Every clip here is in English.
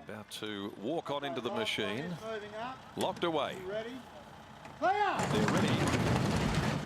About to walk on into the machine. Locked away. They're ready.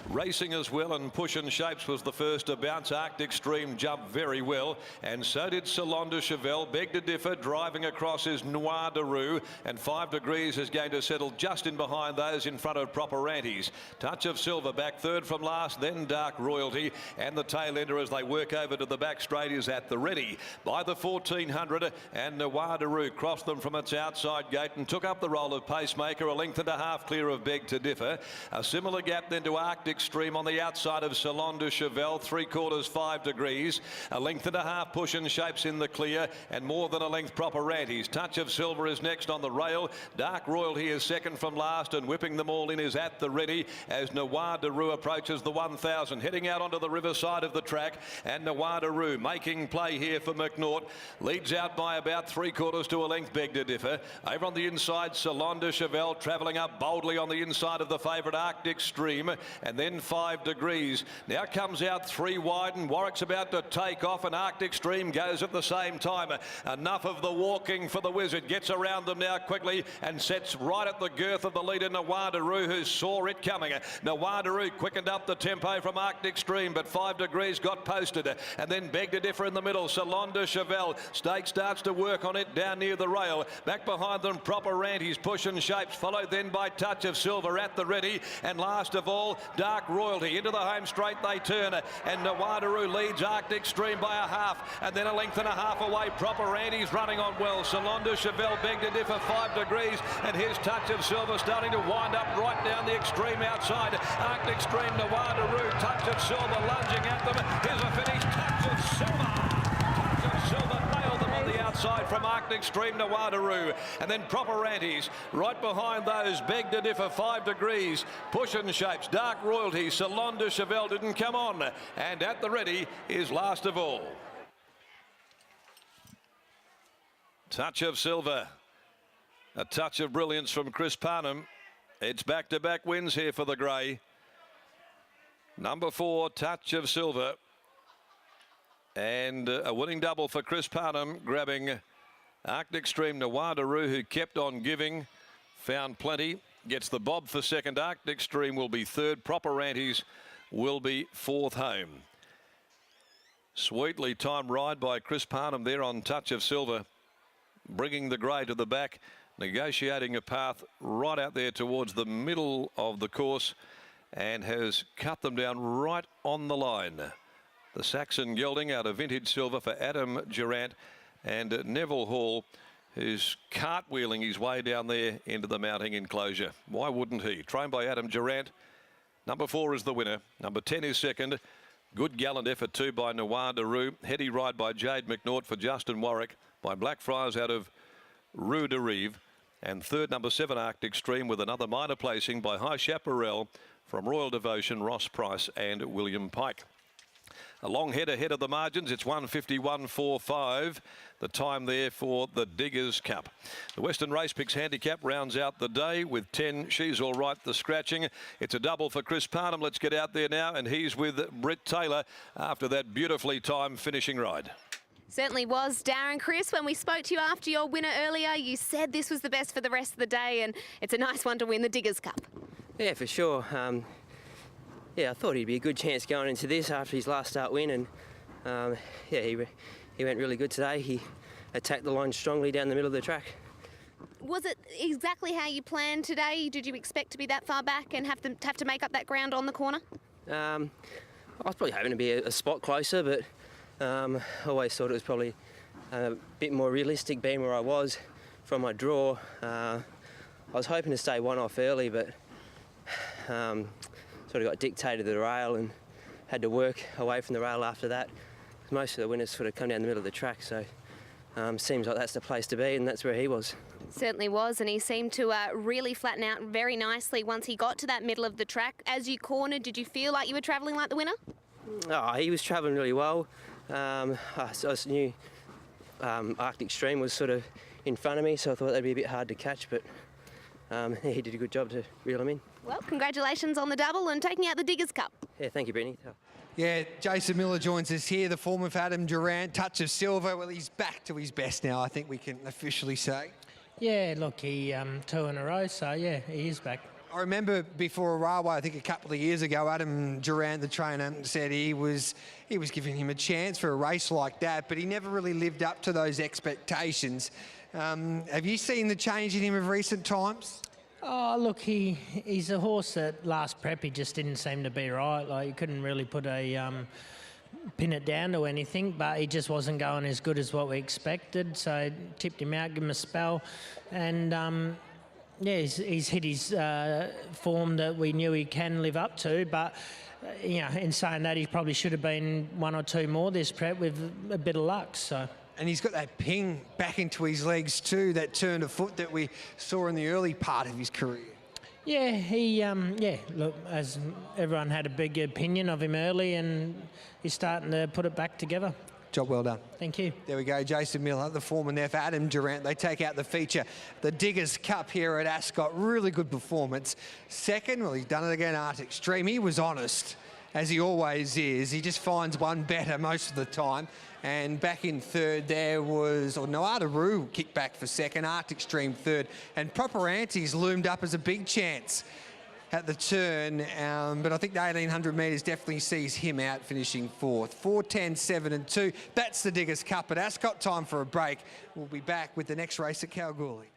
Racing as well, and Pushing Shapes was the first to bounce. Arctic Stream jumped very well, and so did Salon de Chevelle. Beg to Differ driving across is Noir de Roux, and 5 Degrees is going to settle just in behind those in front of Proper Antes. Touch of Silver back third from last, then Dark Royalty, and the tail ender as they work over to the back straight is At the Ready. By the 1400, and Noir de Roux crossed them from its outside gate and took up the role of pacemaker, a length and a half clear of Beg to Differ. A similar gap then to Arctic Stream on the outside of Salon de Chevelle, 3/4 5 Degrees, a length and a half Pushing Shapes in the clear, and more than a length Proper Antes. Touch of Silver is next on the rail. Dark Royalty is second from last, and whipping them all in is At the Ready as Noir de Roux approaches the 1000, heading out onto the riverside of the track, and Noir de Roux making play here for McNaught, leads out by about 3/4 to a length Beg to Differ. Over on the inside, Salon de Chevelle travelling up boldly on the inside of the favourite Arctic Stream, and then 5 Degrees. Now comes out 3 wide, and Warwick's about to take off, and Arctic Stream goes at the same time. Enough of the walking for the Wizard. Gets around them now quickly and sets right at the girth of the leader, Noir de Roux, who saw it coming. Noir de Roux quickened up the tempo from Arctic Stream, but 5 Degrees got posted, and then Beg to Differ in the middle. Salon de Chevelle. Stake starts to work on it down near the rail. Back behind them, Proper Antes, Pushing Shapes, followed then by Touch of Silver, At the Ready, and last of all, Dark Royalty. Into the home straight they turn, and Noir de Roux leads Arctic Stream by a half, and then a length and a half away. Proper Antes running on well. Salon de Chevelle, Beg to Differ, 5 Degrees, and here's Touch of Silver starting to wind up right down the extreme outside. Arctic Stream, Noir de Roux, Touch of Silver lunging at them. Here's a finish. Touch of Silver. Touch of Silver nailed them on the outside from Arctic Stream, Noir de Roux, and then Proper Antes right behind those. Beg to Differ, 5 Degrees, Pushing Shapes, Dark Royalty, Salon de Chevelle didn't come on, and At the Ready is last of all. Touch of Silver, a touch of brilliance from Chris Parnham. It's back-to-back wins here for the grey. Number 4, Touch of Silver, and a winning double for Chris Parnham, grabbing Arctic Stream, Noir de Roux, who kept on giving, found plenty, gets the bob for second. Arctic Stream will be third. Proper Antes will be fourth home. Sweetly timed ride by Chris Parnham there on Touch of Silver, bringing the grey to the back, negotiating a path right out there towards the middle of the course, and has cut them down right on the line. The Saxon gelding out of Vintage Silver for Adam Durant, and Neville Hall, who's cartwheeling his way down there into the mounting enclosure. Why wouldn't he? Trained by Adam Durant. Number 4 is the winner. Number 10 is second. Good gallant effort too by Noir de Roux. Heady ride by Jade McNaught for Justin Warwick, by Blackfriars out of Rue de Rive. And third, number 7, Arctic Stream, with another minor placing by High Chaparral from Royal Devotion, Ross Price and William Pike. A long head ahead of the margins. It's 1:51.45. The time there for the Diggers Cup. The Western Race Picks handicap rounds out the day with 10. She's All Right, the scratching. It's a double for Chris Parnham. Let's get out there now, and he's with Britt Taylor after that beautifully timed finishing ride. Certainly was, Darren. Chris, when we spoke to you after your winner earlier, you said this was the best for the rest of the day, and it's a nice one to win the Diggers Cup. Yeah, for sure. Yeah, I thought he'd be a good chance going into this after his last start win, and yeah, he went really good today. He attacked the line strongly down the middle of the track. Was it exactly how you planned today? Did you expect to be that far back and have to make up that ground on the corner? I was probably hoping to be a spot closer, but I always thought it was probably a bit more realistic being where I was from my draw. I was hoping to stay one off early, but sort of got dictated to the rail and had to work away from the rail after that. Most of the winners sort of come down the middle of the track, so seems like that's the place to be, and that's where he was. Certainly was, and he seemed to really flatten out very nicely once he got to that middle of the track. As you cornered, did you feel like you were travelling like the winner? Oh, he was travelling really well. I knew Arctic Stream was sort of in front of me, so I thought that'd be a bit hard to catch, but he did a good job to reel him in. Well, congratulations on the double and taking out the Diggers Cup. Yeah, thank you, Brittany. Yeah, Jason Miller joins us here, the form of Adam Durant, touch of silver. Well, he's back to his best now, I think we can officially say. Yeah, look, he 2 in a row, so yeah, he is back. I remember before a railway, I think a couple of years ago, Adam Durant, the trainer, said he was giving him a chance for a race like that, but he never really lived up to those expectations. Have you seen the change in him of recent times? Oh, look, he's a horse that last prep he just didn't seem to be right. Like, you couldn't really put a pin it down to anything, but he just wasn't going as good as what we expected. So tipped him out, give him a spell, and yeah, he's hit his form that we knew he can live up to. But you know, in saying that, he probably should have been 1 or 2 more this prep with a bit of luck. So. And he's got that ping back into his legs too, that turn of foot that we saw in the early part of his career. Yeah, yeah, look, as everyone had a big opinion of him early, and he's starting to put it back together. Job well done. Thank you. There we go, Jason Miller, the foreman there for Adam Durant. They take out the feature, the Diggers Cup here at Ascot. Really good performance. Second, well, he's done it again, Art Extreme. He was honest, as he always is. He just finds one better most of the time. And back in third there was, or Noataru kicked back for second, Art Extreme third. And Proper Anti's loomed up as a big chance at the turn, but I think the 1800 metres definitely sees him out, finishing fourth. 4:10, 7 and 2. That's the Diggers Cup at Ascot. Time for a break. We'll be back with the next race at Kalgoorlie.